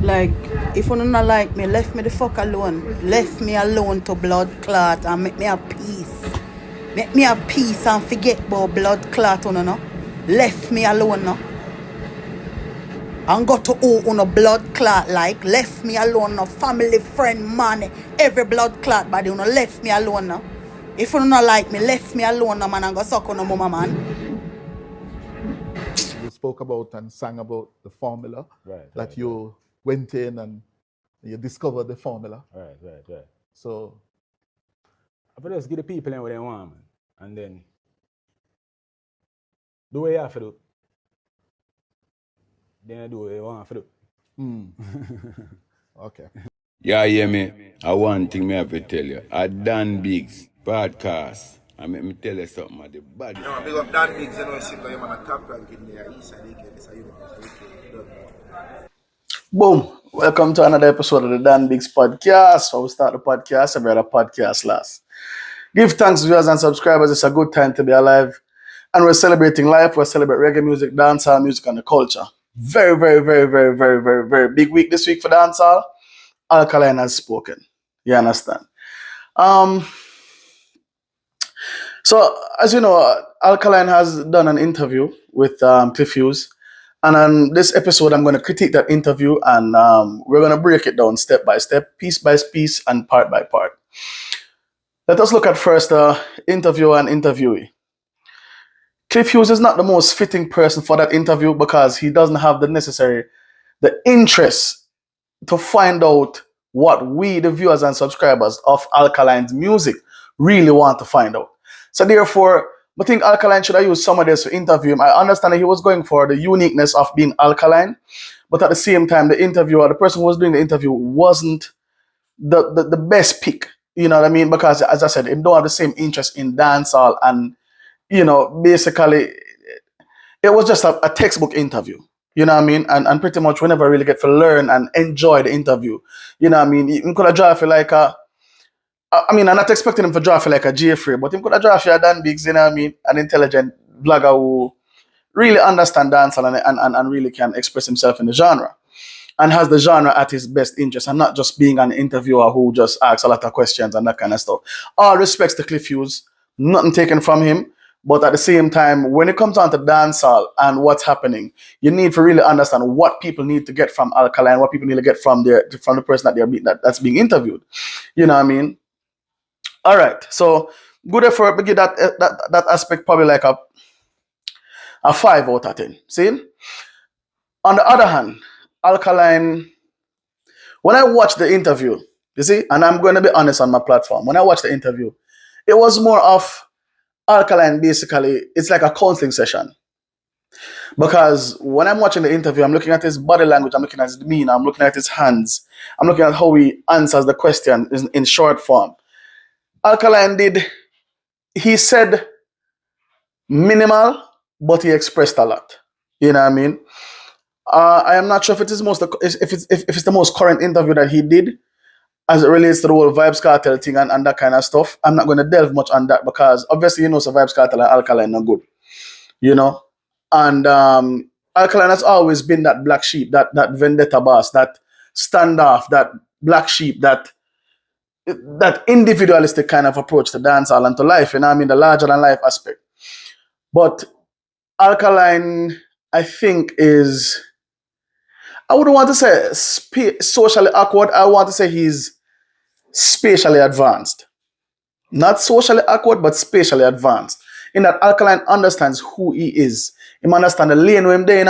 Like, if you don't like me, left me the fuck alone. Left me alone to blood clot and make me a peace. Make me a peace and forget about blood clot, you know. Left me alone, no. And go to who on a blood clot like. Left me alone, no. Family, friend, money. Every blood clot body, you know. Left me alone, no. If you don't like me, left me alone, no, man. And go suck on no mama, man. You spoke about and sang about the formula Right. you went in and you discovered the formula. Right. So I just give the people in what they want, man. And then do what you have to do. Then I do what you want to do. okay. Yeah, hear me. I one thing me have to tell you. I done Biggs podcast. I make me tell you something at the bad. No, big up Dan Biggs, you know, see you man a top rank in the East and UK, this is you know. Boom. Welcome to another episode of the Dan Biggs podcast. Where we start the podcast, every other podcast last. Give thanks to viewers and subscribers. It's a good time to be alive. And we're celebrating life. We're celebrating reggae music, dancehall music, and the culture. Very big week this week for dancehall. Alkaline has spoken. You understand? So, as you know, Alkaline has done an interview with Cliff Hughes. And on this episode, I'm going to critique that interview and we're going to break it down step by step, piece by piece, and part by part. Let us look at first the interviewer and interviewee. Cliff Hughes is not the most fitting person for that interview because he doesn't have the interest to find out what we, the viewers and subscribers of Alkaline's music, really want to find out. So therefore, I think Alkaline should have used some of this to interview him. I understand that he was going for the uniqueness of being Alkaline, but at the same time, the interviewer, the person who was doing the interview, wasn't the best pick. You know what I mean? Because as I said, he don't have the same interest in dancehall, and you know, basically, it was just a textbook interview. You know what I mean? And pretty much we never really get to learn and enjoy the interview. You know what I mean? You could have drafted like I'm not expecting him to draft like a Jeffrey, but him could have drafted a Dan Biggs, you know what I mean? An intelligent vlogger who really understands dancehall and really can express himself in the genre. And has the genre at his best interest and not just being an interviewer who just asks a lot of questions and that kind of stuff. All respects to Cliff Hughes, nothing taken from him. But at the same time, when it comes down to dancehall and what's happening, you need to really understand what people need to get from Alkaline, what people need to get from the person that's being interviewed. You know what I mean? All right. So good effort. We give that aspect probably like a 5 out of 10. See? On the other hand, Alkaline, when I watched the interview, you see, and I'm going to be honest on my platform, when I watched the interview, it was more of Alkaline basically, it's like a counseling session. Because when I'm watching the interview, I'm looking at his body language, I'm looking at his demeanor, I'm looking at his hands, I'm looking at how he answers the question in short form. Alkaline he said minimal, but he expressed a lot. You know what I mean? I am not sure if it's the most current interview that he did as it relates to the whole VYBZ Kartel thing and that kind of stuff. I'm not going to delve much on that because obviously so VYBZ Kartel and Alkaline are good, you know. And Alkaline has always been that black sheep, that vendetta boss, that standoff, that black sheep, that individualistic kind of approach to dancehall and to life. You know what I mean? The larger than life aspect. But Alkaline, I think, is, I wouldn't want to say socially awkward. I want to say he's spatially advanced. Not socially awkward, but spatially advanced. In that Alkaline understands who he is. He understands the lane where he's in,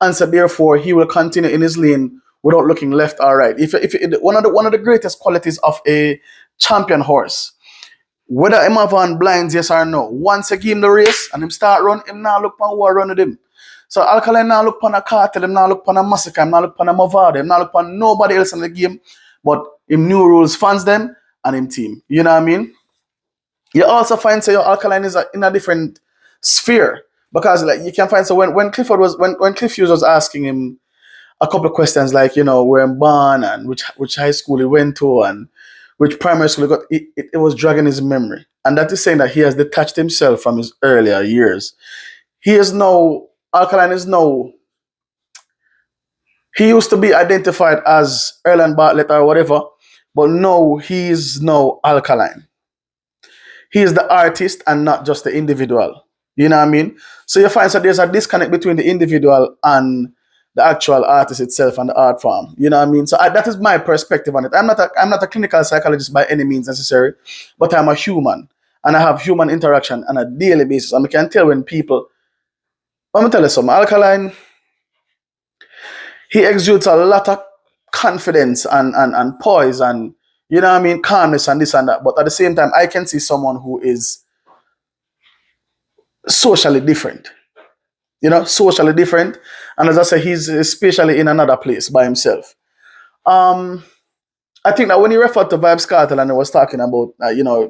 and so therefore he will continue in his lane without looking left or right. If one of the greatest qualities of a champion horse, whether him have on blinds, yes or no, once you give him the race and him start run, him now look for who are running him. So Alkaline now look upon a Kartel, him now look upon a Massacre, him now look upon a Mavado, him now look upon nobody else in the game, but him new rules fans them and him team. You know what I mean? You also find your Alkaline is in a different sphere. Because like you can find when Cliff Hughes was asking him a couple of questions like, you know, where I'm born and which high school he went to and which primary school he got, it was dragging his memory. And that is saying that he has detached himself from his earlier years. Alkaline is now, He used to be identified as Erland Bartlett or whatever, but no, he is now Alkaline. He is the artist and not just the individual. You know what I mean? So you find that there's a disconnect between the individual and the actual artist itself and the art form. You know what I mean? So that is my perspective on it. I'm not a clinical psychologist by any means necessary, but I'm a human and I have human interaction on a daily basis. And I can tell when people, let me tell you something, Alkaline, he exudes a lot of confidence and poise and, you know what I mean, calmness and this and that. But at the same time, I can see someone who is socially different. You know, socially different. And as I say, he's especially in another place by himself. I think that when he referred to VYBZ Kartel and he was talking about,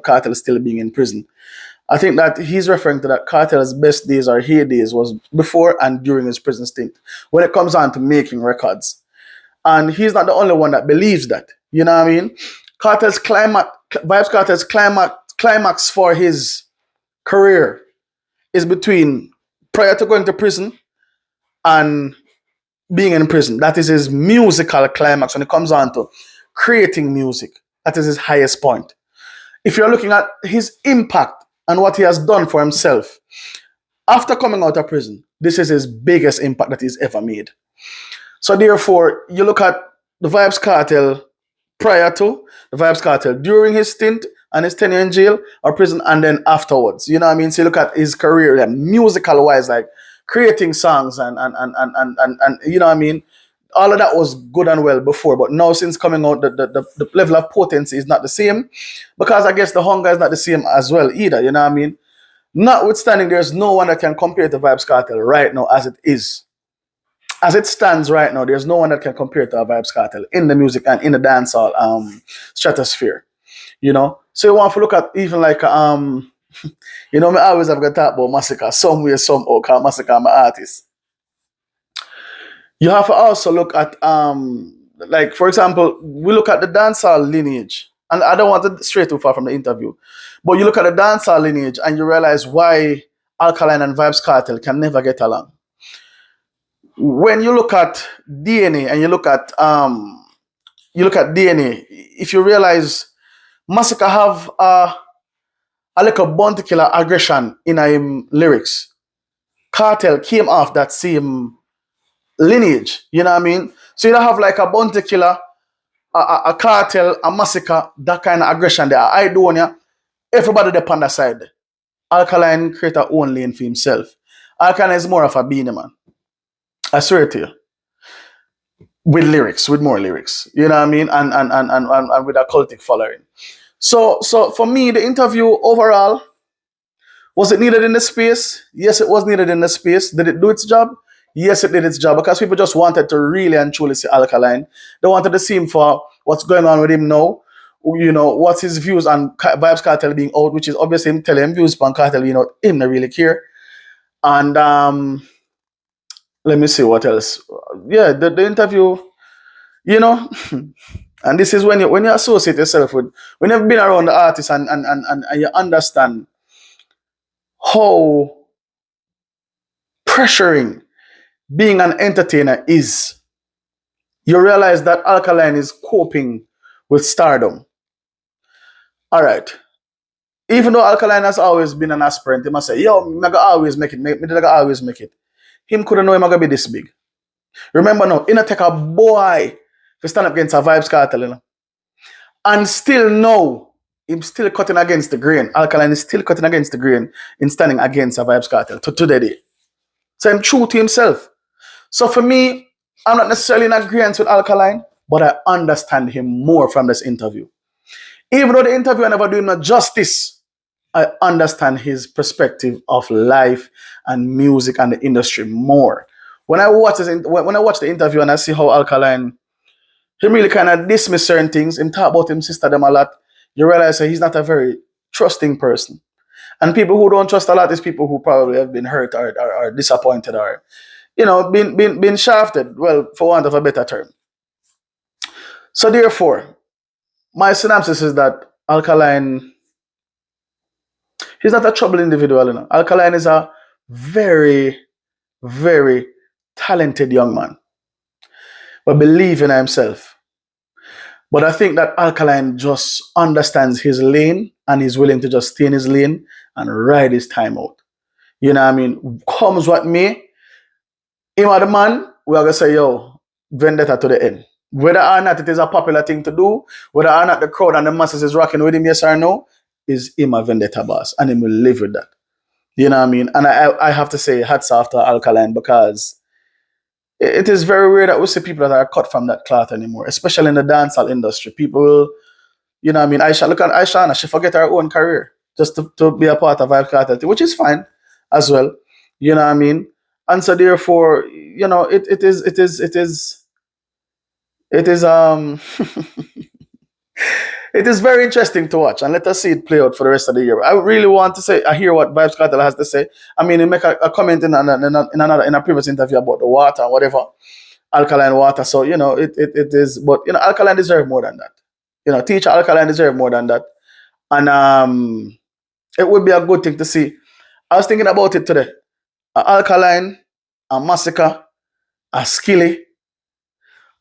Kartel still being in prison, I think that he's referring to that Kartel's best days or heydays was before and during his prison stint when it comes on to making records. And he's not the only one that believes that. You know what I mean? VYBZ Kartel's climax for his career is between prior to going to prison and being in prison. That is his musical climax when it comes on to creating music. That is his highest point. If you're looking at his impact and what he has done for himself after coming out of prison, this is his biggest impact that he's ever made. So therefore, you look at the VYBZ Kartel prior to, the VYBZ Kartel during his stint and his tenure in jail or prison, and then afterwards. You know what I mean? So you look at his career, like, musical wise, like creating songs and you know what I mean? All of that was good and well before, but now since coming out, the level of potency is not the same, because I guess the hunger is not the same as well either. You know what I mean? Notwithstanding, there's no one that can compare to VYBZ Kartel right now as it is. As it stands right now, there's no one that can compare to a VYBZ Kartel in the music and in the dancehall stratosphere. You know? So you want to look at even like me always have got to talk about Massacre somewhere, somehow, because Massacre my artist. You have to also look at like for example, we look at the dancehall lineage. And I don't want to stray too far from the interview. But you look at the dancehall lineage and you realize why Alkaline and VYBZ Kartel can never get along. When you look at DNA and you look at DNA, if you realize Massacre have a little bounty killer aggression in him lyrics, Kartel came off that same lineage. You know what I mean? So you don't have like a bounty killer, a Kartel, a Massacre, that kind of aggression there. I don't know. Everybody there on the side. Alkaline create a own lane for himself. Alkaline is more of a beanie man. I swear to you. With lyrics, with more lyrics. You know what I mean? And with a cultic following. So for me, the interview overall, was it needed in the space? Yes, it was needed in the space. Did it do its job? Yes, it did its job, because people just wanted to really and truly see Alkaline. They wanted to see him for what's going on with him now. You know, what's his views on VYBZ Kartel being out, which is obviously him telling him views on Kartel, you know, him not really care. And let me see what else. Yeah, the interview, you know, and this is when you associate yourself with, when you've been around the artist and you understand how pressuring being an entertainer is, you realize that Alkaline is coping with stardom. All right. Even though Alkaline has always been an aspirant, he must say, yo, I'm going to always make it. Me always make it. Him couldn't know him going to be this big. Remember now, it take a boy to stand up against a VYBZ Kartel, you know? And still now, him still cutting against the grain. Alkaline is still cutting against the grain in standing against a VYBZ Kartel to today. So I'm true to himself. So for me, I'm not necessarily in agreement with Alkaline, but I understand him more from this interview. Even though the interview I never do him no justice, I understand his perspective of life and music and the industry more. When I watch the interview and I see how Alkaline, he really kind of dismiss certain things, him talk about him sister them a lot, you realize that he's not a very trusting person. And people who don't trust a lot is people who probably have been hurt or disappointed or, you know, been shafted, well, for want of a better term. So therefore, my synopsis is that Alkaline, he's not a troubled individual, you know. Alkaline is a very, very talented young man. but believe in himself. But I think that Alkaline just understands his lane and he's willing to just stay in his lane and ride his time out. You know what I mean? Comes what may, him or the man, we are going to say, yo, vendetta to the end. Whether or not it is a popular thing to do, whether or not the crowd and the masses is rocking with him, yes or no, is him a vendetta boss. And he will live with that. You know what I mean? And I have to say, hats off to Alkaline, because it is very rare that we see people that are cut from that cloth anymore, especially in the dancehall industry. People will, you know what I mean? Look at Aisha, she forget her own career just to be a part of VYBZ Kartel, which is fine as well. You know what I mean? And so therefore, you know, it is it is very interesting to watch, and let us see it play out for the rest of the year. I really want to say, I hear what VYBZ Kartel has to say. I mean, he make a comment in a previous interview about the water and whatever, alkaline water. So, you know, it is, but, you know, Alkaline deserve more than that. You know, teacher Alkaline deserve more than that. And it would be a good thing to see. I was thinking about it today. Alkaline, a Massacre, a Skilly.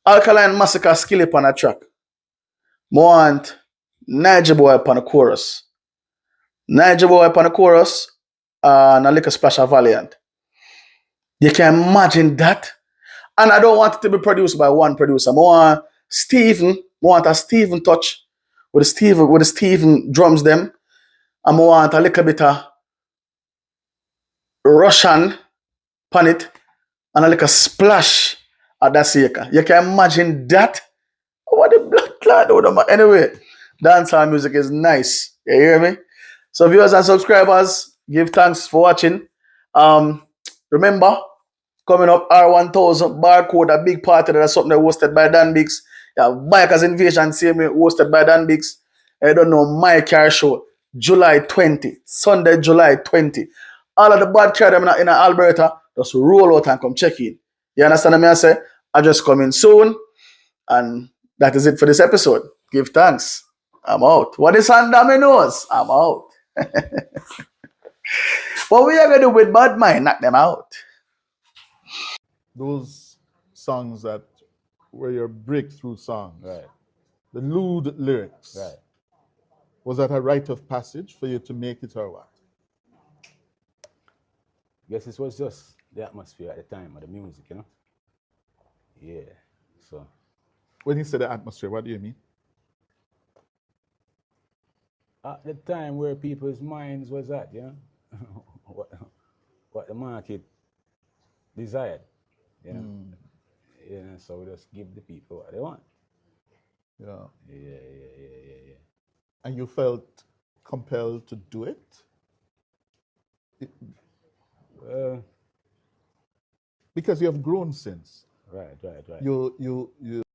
Alkaline, Massacre, Skilly upon a track. More want Niger Boy upon the chorus. Niger Boy upon the chorus, and a little splash of Valiant. You can imagine that. And I don't want it to be produced by one producer. More want a Steven touch with the Steven drums them. And more want a little bit of Russian pan it and a little splash at that sake. You can imagine that. What the blood clot out of my. Anyway, dancehall music is nice. You hear me? So viewers and subscribers, give thanks for watching. Remember, coming up R1000 Barcode, a big party that's something that hosted by Dan Biggs. Yeah, Bikers Invasion, same way, hosted by Dan Biggs. I don't know, my car show, July 20, Sunday, July 20. All of the bad car them in Alberta, just roll out and come check in. You understand what I say? I just coming soon. And that is it for this episode. Give thanks. I'm out. What is on Dominoes? I'm out. What we are going to do with Bad Mind? Knock them out. Those songs that were your breakthrough songs, Right. the lewd lyrics, Right. was that a rite of passage for you to make it or what? Guess it was just the atmosphere at the time of the music, you know? Yeah. So When you say the atmosphere, what do you mean? at the time where people's minds was at, you know? what the market desired. You know? Yeah, so we just give the people what they want. Yeah. Yeah. And you felt compelled to do it? Because you have grown since. Right. You